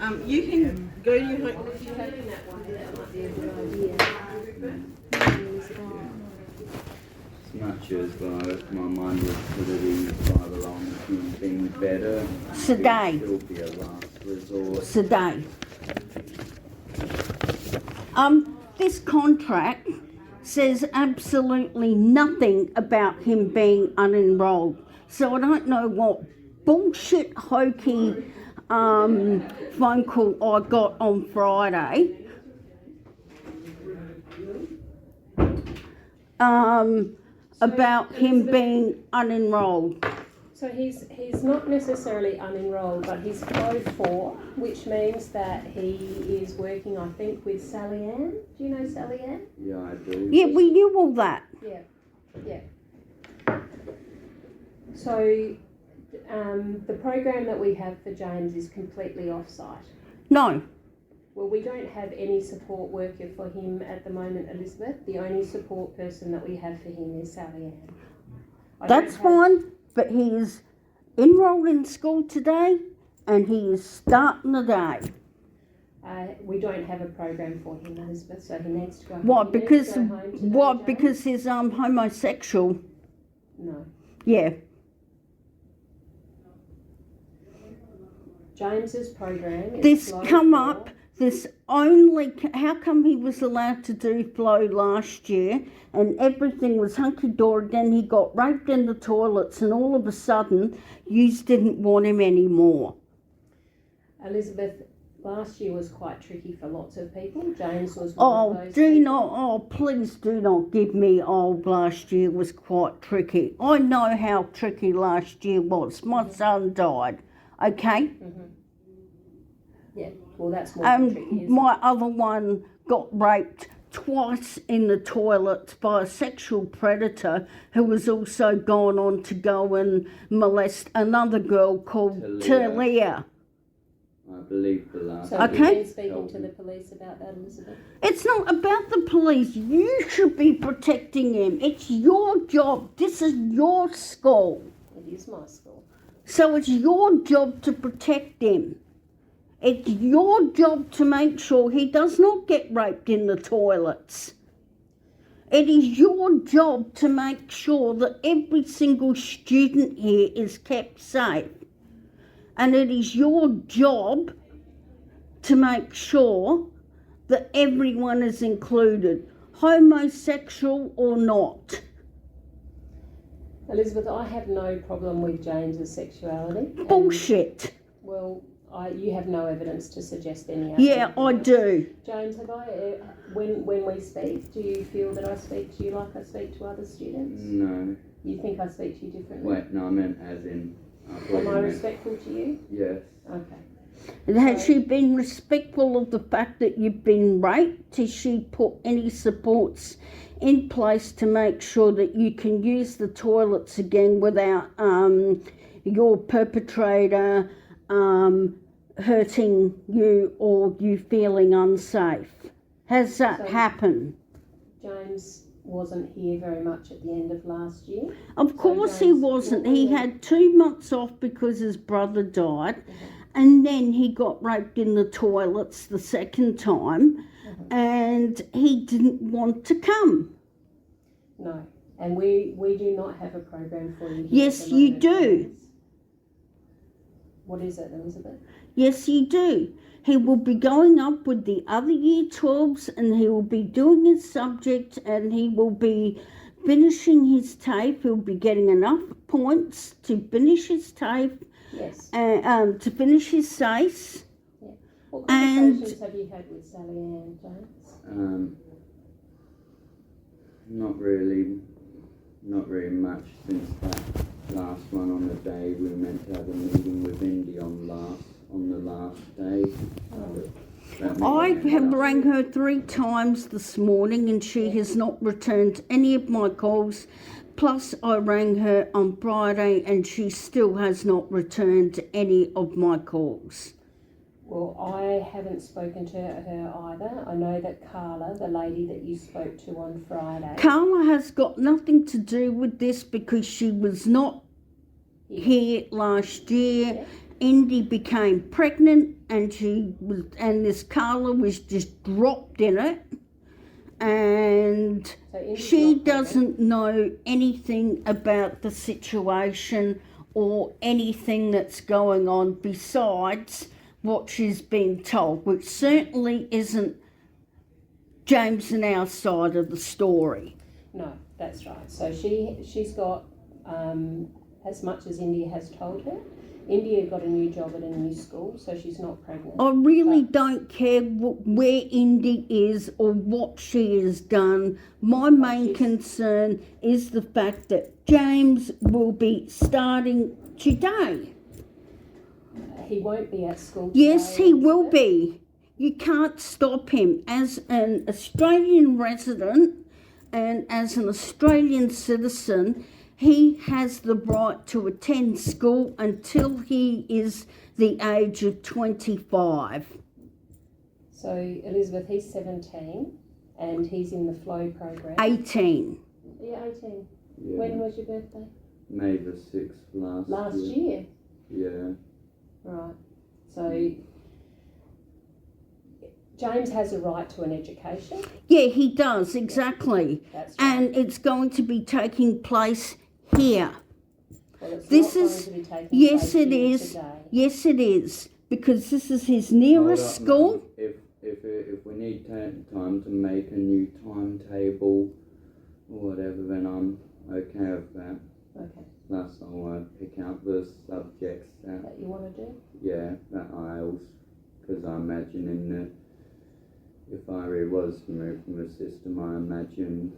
You can go to your home. If you're having that one, that might be a good idea. As much as my mind would put it in right along with being better, Today. it'll still be a last resort. Today. This contract says absolutely nothing about him being unenrolled. So I don't know what bullshit hokey phone call I got on Friday. About him being unenrolled. So he's not necessarily unenrolled, but he's Flow 4, which means that he is working, I think, with Sally Ann. Do you know Sally Ann? Yeah, I do. Yeah, we knew all that. Yeah. So the program that we have for James is completely off-site. No. Well, we don't have any support worker for him at the moment, Elizabeth. The only support person that we have for him is Sally Ann. That's fine, but he is enrolled in school today and he is starting the day. We don't have a program for him, Elizabeth, so he needs to go home. What, He needs because to go home today, what? James? Because he's homosexual. No. Yeah. James's program is This Flow come 4. up. This only. How come he was allowed to do flow last year and everything was hunky dory? Then he got raped in the toilets, and all of a sudden, yous didn't want him anymore. Elizabeth, last year was quite tricky for lots of people. James was one Oh, of those do people. not. Oh, please do not give me. Oh, last year was quite tricky. I know how tricky last year was. My son died. Okay. Yeah, well, that's more tricky, isn't it? My other one got raped twice in the toilet by a sexual predator who was also gone on to go and molest another girl called Talia. I believe the last. So Okay. you've been speaking to the police about that, Elizabeth? It's not about the police. You should be protecting him. It's your job. This is your school. It is my school. So it's your job to protect him. It's your job to make sure he does not get raped in the toilets. It is your job to make sure that every single student here is kept safe. And it is your job to make sure that everyone is included, homosexual or not. Elizabeth, I have no problem with James's sexuality. and- Bullshit. Well, you have no evidence to suggest any other. Yeah, I do. James, have I, when we speak, do you feel that I speak to you like I speak to other students? No. You think I speak to you differently? Wait, no, I meant as in. Am I respectful to you? Yes. Okay. And has she been respectful of the fact that you've been raped? Has she put any supports in place to make sure that you can use the toilets again without your perpetrator hurting you or you feeling unsafe? Has that So- happened? James wasn't here very much at the end of last year. Of course he James, wasn't. what He were- had 2 months off because his brother died. And then he got raped in the toilets the second time, and he didn't want to come. No. And we do not have a program for you here. Yes, at the you moment, do. James. What is it, Elizabeth? Yes, you do. He will be going up with the other Year 12s, and he will be doing his subject, and he will be finishing his TAFE. He'll be getting enough points to finish his TAFE, Yes. to finish his SACE. What and- conversations have you had with Sally Ann, James? Not very much since that last one on the day we were meant to have a meeting with Indy on the last day. That I meeting have ended up- rang her 3 times this morning and she has not returned any of my calls. Plus, I rang her on Friday and she still has not returned any of my calls. Well, I haven't spoken to her either. I know that Carla, the lady that you spoke to on Friday, Carla has got nothing to do with this because she was not here last year. Yeah. Indy became pregnant and this Carla was just dropped in it, and So Indy's she not pregnant. doesn't know anything about the situation or anything that's going on besides what she's been told, which certainly isn't James and our side of the story. No, that's right. So she's got as much as India has told her. India got a new job at a new school, so she's not pregnant. I really don't care where Indy is or what she has done. My main concern is the fact that James will be starting today. He won't be at school today. Yes, he will Elizabeth. be. You can't stop him. As an Australian resident and as an Australian citizen, he has the right to attend school until he is the age of 25. So Elizabeth, he's 17 and he's in the Flow program. 18. Yeah, 18. Yeah. When was your birthday? May the 6th Last year. Yeah. Right. So James has a right to an education. Yeah, he does, exactly. That's right. And it's going to be taking place here. Well, it's this not is- going to be taking yes, place it here is. today. Yes, it is, because this is his nearest Hold up, school. Mum. If we need time to make a new timetable or whatever, then I'm okay with that. Okay. That's I want to pick out the subjects that That you want to do? that IELTS, because I imagine if I really was removed from the system, I imagine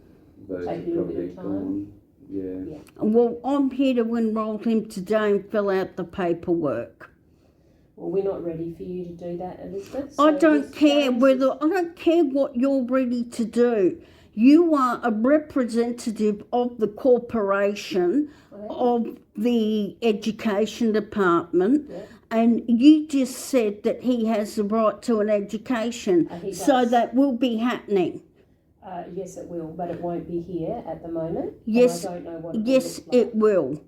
those Take a are little bit probably of time. gone. Yeah. Well, I'm here to enrol him today and fill out the paperwork. Well, we're not ready for you to do that, Elizabeth. I So don't this care James whether I don't care what you're ready to do. You are a representative of the corporation, of the education department, Yeah. and you just said that he has the right to an education. He So does. that will be happening. Yes, it will, but it won't be here at the moment. Yes, And I don't know what it yes, will look like. it will.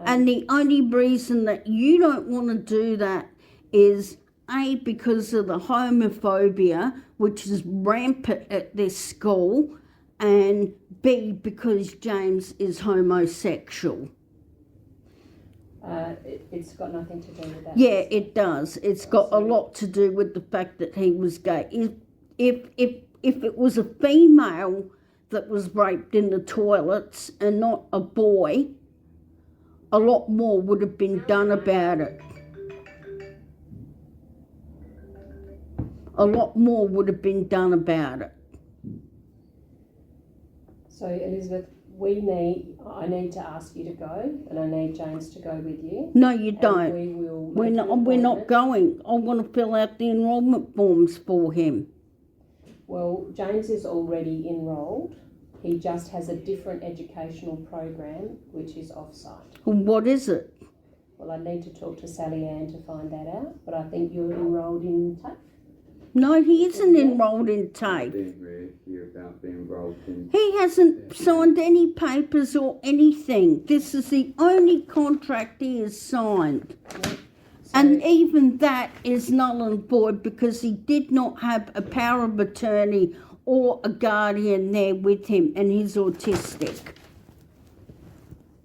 And the only reason that you don't want to do that is A, because of the homophobia, which is rampant at this school, and B, because James is homosexual. It's got nothing to do with that. Yeah, it does. It's got a lot to do with the fact that he was gay. If it was a female that was raped in the toilets and not a boy, a lot more would have been done about it. A lot more would have been done about it. So, Elizabeth, I need to ask you to go, and I need James to go with you. No, you And don't. we will We're make not. an We're not appointment. going. I want to fill out the enrolment forms for him. Well, James is already enrolled. He just has a different educational program, which is off-site. What is it? Well, I need to talk to Sally Ann to find that out, but I think you're enrolled in TAFE. No, he isn't Yeah. enrolled in I TAFE. didn't really hear about being involved in. He hasn't signed any papers or anything. This is the only contract he has signed. And even that is null and void because he did not have a power of attorney or a guardian there with him, and he's autistic.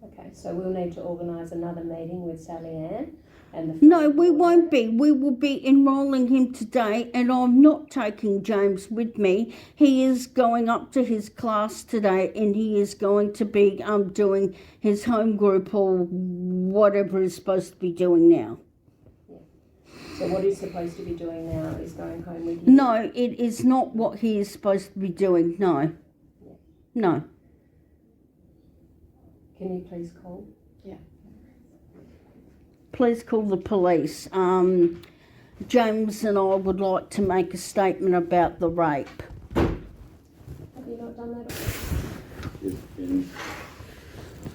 Okay, so we'll need to organise another meeting with Sally Ann and the... No, we won't be. We will be enrolling him today, and I'm not taking James with me. He is going up to his class today, and he is going to be doing his home group or whatever he's supposed to be doing now. So what he's supposed to be doing now is going home with you? No, it is not what he is supposed to be doing. No. No. Can you please call? Please call the police. James and I would like to make a statement about the rape. Have you not done that already? It's been